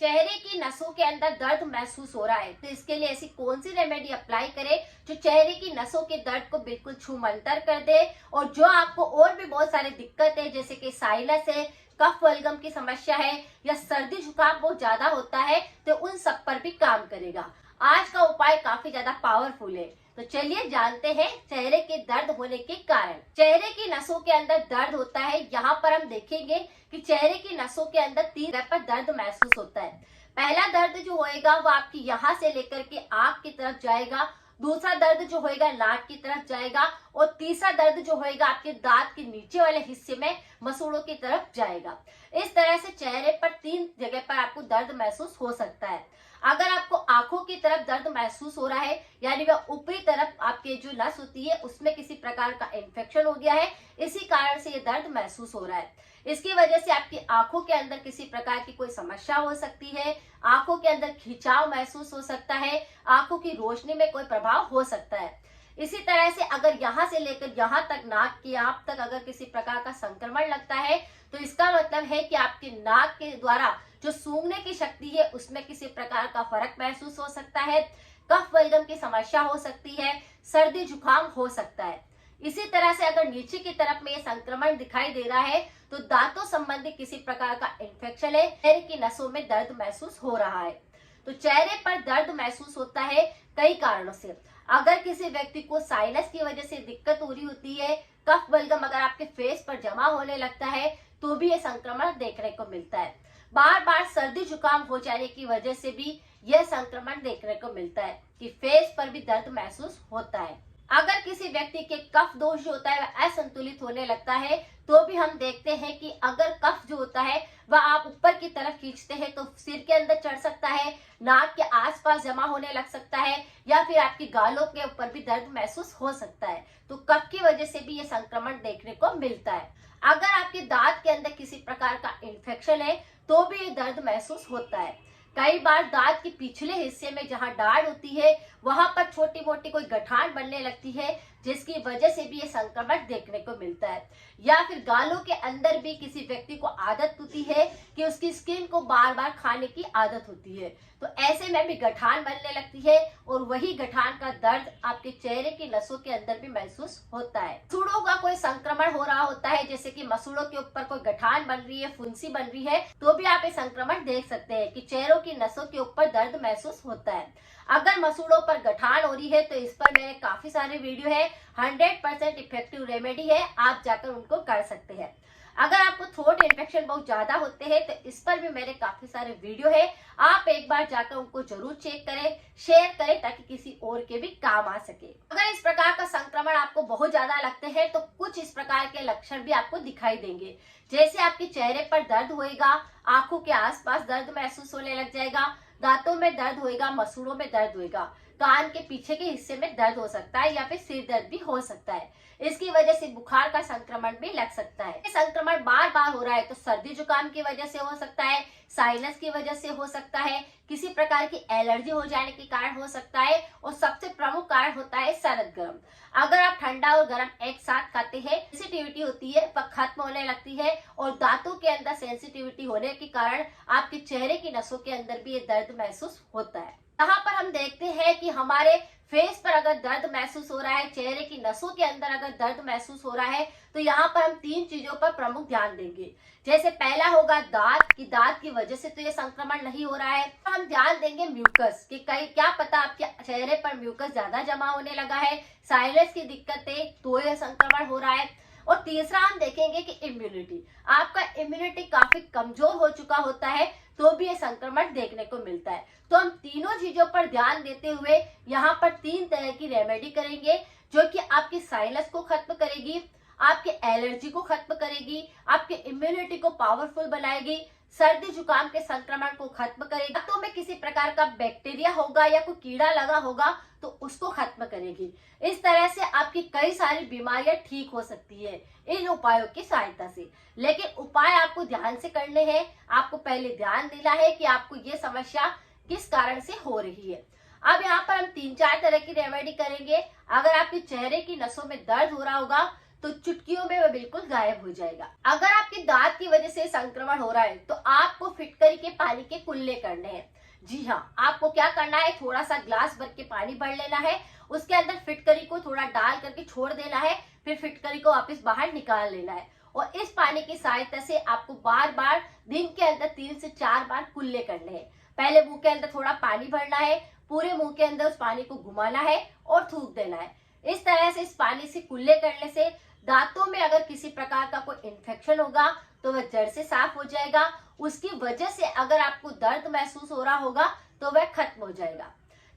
चेहरे की नसों के अंदर दर्द महसूस हो रहा है तो इसके लिए ऐसी कौन सी रेमेडी अप्लाई करें जो चेहरे की नसों के दर्द को बिल्कुल छूमंतर कर दे, और जो आपको और भी बहुत सारी दिक्कत है जैसे कि साइनस है, कफ बलगम की समस्या है या सर्दी जुकाम बहुत ज्यादा होता है तो उन सब पर भी काम करेगा। आज का उपाय काफी ज्यादा पावरफुल है, तो चलिए जानते हैं चेहरे के दर्द होने के कारण। चेहरे की नसों के अंदर दर्द होता है, यहाँ पर हम देखेंगे कि चेहरे की नसों के अंदर 3 जगह पर दर्द महसूस होता है। पहला दर्द जो होएगा वो आपकी यहाँ से लेकर के आंख की तरफ जाएगा, दूसरा दर्द जो होएगा नाक की तरफ जाएगा, और तीसरा दर्द जो होएगा आपके दांत के नीचे वाले हिस्से में मसूड़ों की तरफ जाएगा। इस तरह से चेहरे पर 3 जगह पर आपको दर्द महसूस हो सकता है। अगर आपको आंखों की तरफ दर्द महसूस हो रहा है, यानी वह ऊपरी तरफ आपके जो नस होती है उसमें किसी प्रकार का इन्फेक्शन हो गया है, इसी कारण से ये दर्द महसूस हो रहा है। इसकी वजह से आपकी आंखों के अंदर किसी प्रकार की कोई समस्या हो सकती है, आंखों के अंदर खिंचाव महसूस हो सकता है, आंखों की रोशनी में कोई प्रभाव हो सकता है। इसी तरह से अगर यहाँ से लेकर यहाँ तक नाक की आप तक अगर किसी प्रकार का संक्रमण लगता है तो इसका मतलब है कि आपके नाक के द्वारा जो सूंघने की शक्ति है उसमें किसी प्रकार का फर्क महसूस हो सकता है, कफ बलगम की समस्या हो सकती है, सर्दी जुकाम हो सकता है। इसी तरह से अगर नीचे की तरफ में ये संक्रमण दिखाई दे रहा है तो दांतों संबंधी किसी प्रकार का इन्फेक्शन है, चेहरे की नसों में दर्द महसूस हो रहा है। तो चेहरे पर दर्द महसूस होता है कई कारणों से। अगर किसी व्यक्ति को साइनस की वजह से दिक्कत हो रही होती है, कफ बलगम अगर आपके फेस पर जमा होने लगता है तो भी ये संक्रमण देखने को मिलता है। बार बार सर्दी जुकाम हो जाने की वजह से भी यह संक्रमण देखने को मिलता है कि फेस पर भी दर्द महसूस होता है। अगर किसी व्यक्ति के कफ दोष जो होता है वह असंतुलित होने लगता है तो भी हम देखते हैं कि अगर कफ जो होता है वह आप ऊपर की तरफ खींचते हैं तो सिर के अंदर चढ़ सकता है, नाक के आसपास जमा होने लग सकता है, या फिर आपकी गालों के ऊपर भी दर्द महसूस हो सकता है। तो कफ की वजह से भी ये संक्रमण देखने को मिलता है। अगर आपके दांत के अंदर किसी प्रकार का इन्फेक्शन है तो भी ये दर्द महसूस होता है। कई बार दांत के पिछले हिस्से में जहां दाढ़ होती है वहां पर छोटी मोटी कोई गठान बनने लगती है जिसकी वजह से भी ये संक्रमण देखने को मिलता है। या फिर गालों के अंदर भी किसी व्यक्ति को आदत होती है कि उसकी स्किन को बार बार खाने की आदत होती है, तो ऐसे में भी गठान बनने लगती है और वही गठान का दर्द आपके चेहरे की नसों के अंदर भी महसूस होता है। मसूड़ों का कोई संक्रमण हो रहा होता है, जैसे कि मसूड़ों के ऊपर कोई गठान बन रही है, फुंसी बन रही है, तो भी आप ये संक्रमण देख सकते हैं कि चेहरों की नसों के ऊपर दर्द महसूस होता है। अगर मसूड़ों पर गठान हो रही है तो इस पर मेरे काफी सारे वीडियो है, 100% इफेक्टिव रेमेडी है, आप जाकर उनको कर सकते हैं। अगर आपको थ्रोट इन्फेक्शन बहुत ज्यादा होते हैं तो इस पर भी मेरे काफी सारे वीडियो है, आप एक बार जाकर उनको जरूर चेक करें, शेयर करें ताकि किसी और के भी काम आ सके। अगर इस प्रकार का संक्रमण आपको बहुत ज्यादा लगते हैं तो कुछ इस प्रकार के लक्षण भी आपको दिखाई देंगे, जैसे आपके चेहरे पर दर्द होएगा, आंखों के आसपास दर्द महसूस होने लग जाएगा, दांतों में दर्द होएगा, मसूड़ों में दर्द होएगा, कान के पीछे के हिस्से में दर्द हो सकता है या फिर सिर दर्द भी हो सकता है। इसकी वजह से बुखार का संक्रमण भी लग सकता है। संक्रमण बार बार हो रहा है तो सर्दी जुकाम की वजह से हो सकता है, साइनस की वजह से हो सकता है, किसी प्रकार की एलर्जी हो जाने के कारण हो सकता है, और सबसे प्रमुख कारण होता है सरद गर्म। अगर आप ठंडा और गर्म एक साथ खाते हैं, सेंसिटिविटी होती है वह खत्म होने लगती है, और दांतों के अंदर सेंसिटिविटी होने के कारण आपके चेहरे की नसों के अंदर भी ये दर्द महसूस होता है। यहाँ पर हम देखते हैं कि हमारे फेस पर अगर दर्द महसूस हो रहा है, चेहरे की नसों के अंदर अगर दर्द महसूस हो रहा है, तो यहाँ पर हम 3 चीजों पर प्रमुख ध्यान देंगे। जैसे पहला होगा दांत की वजह से तो ये संक्रमण नहीं हो रहा है, तो हम ध्यान देंगे म्यूकस कि कहीं क्या पता आपके चेहरे पर म्यूकस ज्यादा जमा होने लगा है, साइनस की दिक्कत है तो यह संक्रमण हो रहा है। और तीसरा हम देखेंगे कि इम्यूनिटी, आपका इम्यूनिटी काफी कमजोर हो चुका होता है तो भी ये संक्रमण देखने को मिलता है। तो हम तीनों चीजों पर ध्यान देते हुए यहाँ पर 3 तरह की रेमेडी करेंगे जो कि आपकी साइनस को खत्म करेगी, आपके एलर्जी को खत्म करेगी, आपके इम्यूनिटी को पावरफुल बनाएगी, सर्दी जुकाम के संक्रमण को खत्म करेगा, तो में किसी प्रकार का बैक्टीरिया होगा या कोई कीड़ा लगा होगा तो उसको खत्म करेगी। इस तरह से आपकी कई सारी बीमारियां ठीक हो सकती है इन उपायों की सहायता से। लेकिन उपाय आपको ध्यान से करने हैं, आपको पहले ध्यान देना है कि आपको ये समस्या किस कारण से हो रही है। अब यहाँ पर हम 3-4 तरह की रेमेडी करेंगे। अगर आपके चेहरे की नसों में दर्द हो रहा होगा तो चुटकियों में वह बिल्कुल गायब हो जाएगा। अगर आपके दांत की वजह से संक्रमण हो रहा है तो आपको फिटकरी के पानी के कुल्ले करने हैं। जी हाँ, आपको क्या करना है, थोड़ा सा ग्लास भर के पानी भर लेना है, उसके अंदर फिटकरी को थोड़ा डाल करके छोड़ देना है, फिर फिटकरी को वापस बाहर निकाल लेना है और इस पानी की सहायता से आपको बार बार दिन के अंदर 3 से 4 बार कुल्ले करने हैं। पहले मुंह के अंदर थोड़ा पानी भरना है, पूरे मुंह के अंदर उस पानी को घुमाना है और थूक देना है। इस तरह से इस पानी से कुल्ले करने से दांतों में अगर किसी प्रकार का कोई इन्फेक्शन होगा तो वह जड़ से साफ हो जाएगा। उसकी वजह से अगर आपको दर्द महसूस हो रहा होगा तो वह खत्म हो जाएगा।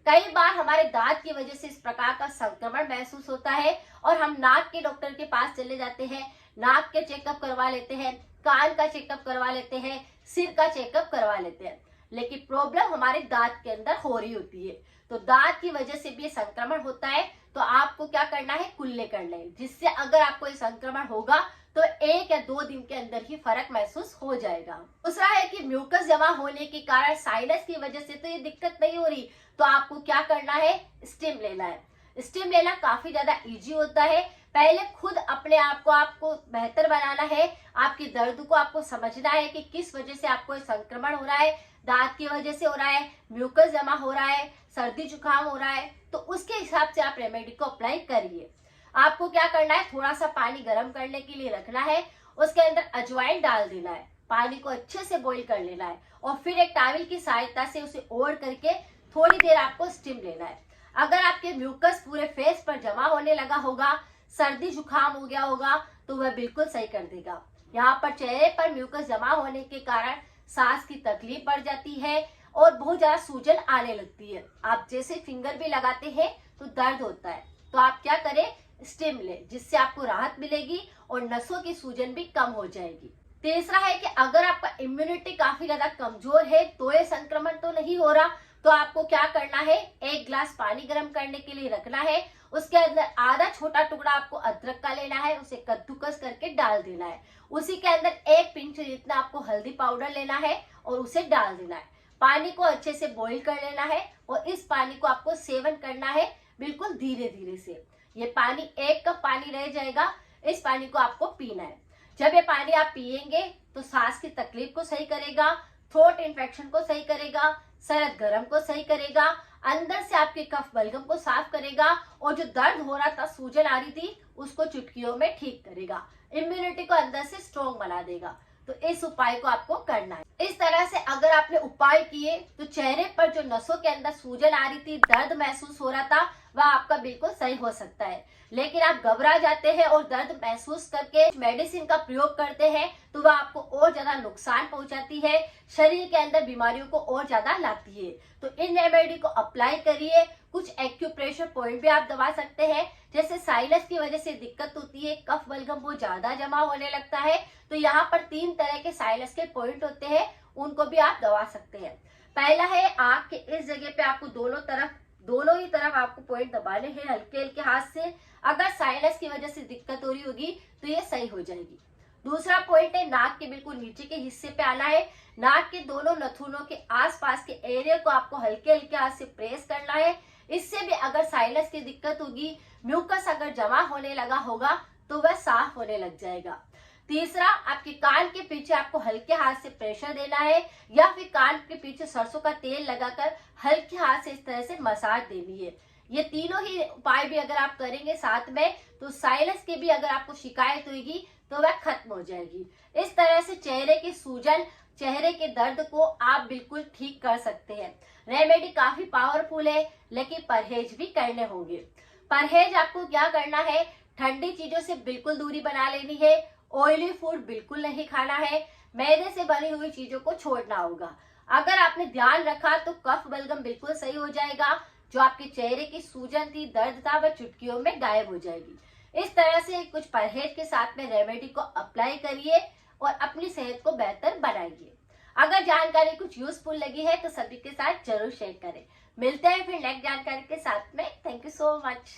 कई बार हमारे दांत की वजह से इस प्रकार का संक्रमण महसूस होता है और हम नाक के डॉक्टर के पास चले जाते हैं, नाक के चेकअप करवा लेते हैं, कान का चेकअप करवा लेते हैं, सिर का चेकअप करवा लेते हैं, लेकिन प्रॉब्लम हमारे दांत के अंदर हो रही होती है। तो दांत की वजह से भी ये संक्रमण होता है, तो आपको क्या करना है, कुल्ले करने हैं, जिससे अगर आपको ये संक्रमण होगा तो 1 या 2 दिन के अंदर ही फर्क महसूस हो जाएगा। दूसरा है कि म्यूकस जमा होने के कारण साइनस की वजह से तो ये दिक्कत नहीं हो रही, तो आपको क्या करना है, स्टीम लेना है। स्टीम लेना काफी ज्यादा इजी होता है। पहले खुद अपने आप को आपको बेहतर बनाना है, आपके दर्द को आपको समझना है कि किस वजह से आपको संक्रमण हो रहा है, दांत की वजह से हो रहा है, म्यूकस जमा हो रहा है, सर्दी जुकाम हो रहा है, तो उसके हिसाब से आप रेमेडी को अप्लाई करिए। आपको क्या करना है, थोड़ा सा पानी गर्म करने के लिए रखना है, उसके अंदर अजवाइन डाल देना है, पानी को अच्छे से बॉईल कर लेना है और फिर एक टॉवल की सहायता से उसे ओढ़ करके थोड़ी देर आपको स्टीम लेना है। अगर आपके म्यूकस पूरे फेस पर जमा होने लगा होगा, सर्दी जुकाम हो गया होगा, तो वह बिल्कुल सही कर देगा। यहाँ पर चेहरे पर म्यूकस जमा होने के कारण सांस की तकलीफ बढ़ जाती है और बहुत ज्यादा सूजन आने लगती है। आप जैसे फिंगर भी लगाते हैं तो दर्द होता है, तो आप क्या करें, स्टीम ले, जिससे आपको राहत मिलेगी और नसों की सूजन भी कम हो जाएगी। तीसरा है कि अगर आपका इम्यूनिटी काफी ज्यादा कमजोर है तो ये संक्रमण तो नहीं हो रहा, तो आपको क्या करना है, 1 गिलास पानी गर्म करने के लिए रखना है, उसके अंदर आधा छोटा टुकड़ा आपको अदरक का लेना है, उसे कद्दूकस करके डाल देना है। उसी के अंदर 1 पिंच जितना आपको हल्दी पाउडर लेना है और उसे डाल देना है। पानी को अच्छे से बॉईल कर लेना है और इस पानी को आपको सेवन करना है बिल्कुल धीरे धीरे से। ये पानी 1 कप पानी रह जाएगा, इस पानी को आपको पीना है। जब ये पानी आप पिएंगे तो सांस की तकलीफ को सही करेगा, थ्रोट इन्फेक्शन को सही करेगा, सरद गरम को सही करेगा, अंदर से आपके कफ बलगम को साफ करेगा और जो दर्द हो रहा था, सूजन आ रही थी, उसको चुटकियों में ठीक करेगा, इम्यूनिटी को अंदर से स्ट्रॉन्ग बना देगा। तो इस उपाय को आपको करना है। इस तरह से अगर आपने उपाय किए तो चेहरे पर जो नसों के अंदर सूजन आ रही थी, दर्द महसूस हो रहा था, वह आपका बिल्कुल सही हो सकता है। लेकिन आप घबरा जाते हैं और दर्द महसूस करके मेडिसिन का प्रयोग करते हैं तो वह आपको और ज्यादा नुकसान पहुंचाती है, शरीर के अंदर बीमारियों को और ज्यादा लाती है। तो इन रेमेडी को अप्लाई करिए। कुछ एक्यूप्रेशर पॉइंट भी आप दबा सकते हैं, जैसे साइनस की वजह से दिक्कत होती है, कफ बलगम बहुत ज्यादा जमा होने लगता है, तो यहाँ पर 3 तरह के साइनस के पॉइंट होते हैं, उनको भी आप दबा सकते हैं। पहला है आंख के इस जगह पे आपको दोनों ही तरफ आपको पॉइंट दबाने हैं हल्के हल्के हाथ से। अगर साइनस की वजह से दिक्कत हो रही होगी तो ये सही हो जाएगी। दूसरा पॉइंट है नाक के बिल्कुल नीचे के हिस्से पे आना है, नाक के दोनों नथुनों के आसपास के एरिया को आपको हल्के हल्के हाथ से प्रेस करना है। इससे भी अगर साइनस की दिक्कत होगी, म्यूकस अगर जमा होने लगा होगा तो वह साफ होने लग जाएगा। तीसरा, आपके कान के पीछे आपको हल्के हाथ से प्रेशर देना है या फिर कान के पीछे सरसों का तेल लगाकर हल्के हाथ से इस तरह से मसाज देनी है। ये तीनों ही उपाय भी अगर आप करेंगे साथ में तो साइनस की भी अगर आपको शिकायत होगी तो वह खत्म हो जाएगी। इस तरह से चेहरे की सूजन, चेहरे के दर्द को आप बिल्कुल ठीक कर सकते हैं। रेमेडी काफी पावरफुल है, लेकिन परहेज भी करने होंगे। परहेज आपको क्या करना है, ठंडी चीजों से बिल्कुल दूरी बना लेनी है, ऑयली फूड बिल्कुल नहीं खाना है, मैदे से बनी हुई चीजों को छोड़ना होगा। अगर आपने ध्यान रखा तो कफ बलगम बिल्कुल सही हो जाएगा, जो आपके चेहरे की सूजन थी, दर्द था, वह चुटकियों में गायब हो जाएगी। इस तरह से कुछ परहेज के साथ में रेमेडी को अप्लाई करिए और अपनी सेहत को बेहतर बनाइए। अगर जानकारी कुछ यूजफुल लगी है तो सभी के साथ जरूर शेयर करें। मिलते हैं फिर नेक्स्ट जानकारी के साथ में। Thank you so much.